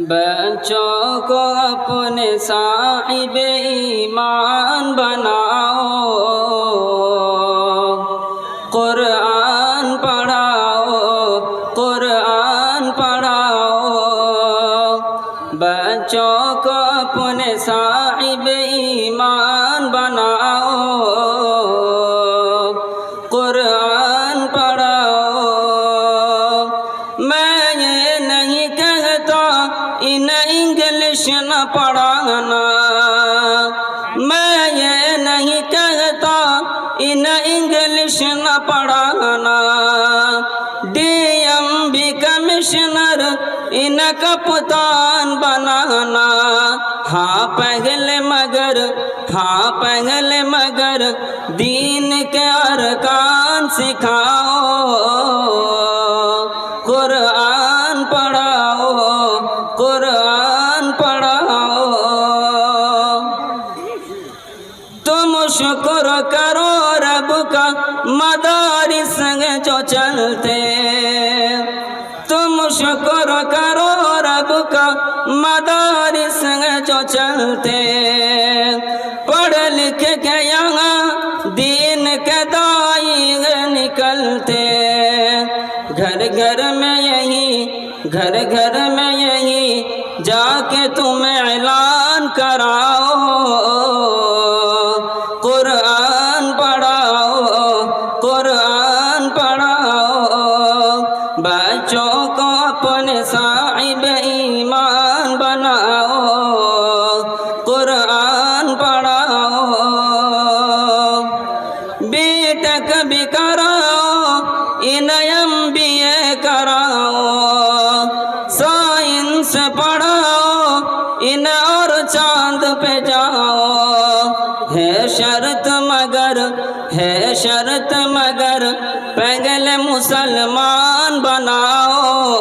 बच्चों को अपने साहिब ईमान बनाओ, कुरान पढ़ाओ, कुरान पढ़ाओ। बच्चों को अपने साहिब ईमान बनाओ, कुरान पढ़ाओ। मैं ये नहीं कहता इन इंग्लिश न पढ़ाना, मैं ये नहीं कहता इन इंग्लिश न पढ़ाना। DMV कमिश्नर इन कप्तान बनाना। हाँ पहले मगर दीन के अरकान सिखाओ, कुरान पढ़ाओ, कुरान पढ़ाओ। तुम शुक्र करो रब का मदारिस जो चलते, तुम शुक्र करो रब का मदारिस जो चलते। पढ़ लिख के यहाँ दीन के दाई निकलते। घर घर में यही जाके तुम ऐलान कराओ, कुरान पढ़ाओ, कुरान पढ़ाओ। बच्चों को अपने साहिब ईमान बनाओ, कुरान पढ़ाओ। बीटेक भी कराओ, इन MBA कराओ, साइंस पढ़ाओ, इन और चांद पे जाओ। है शर्त मगर पहले मुसलमान बनाओ,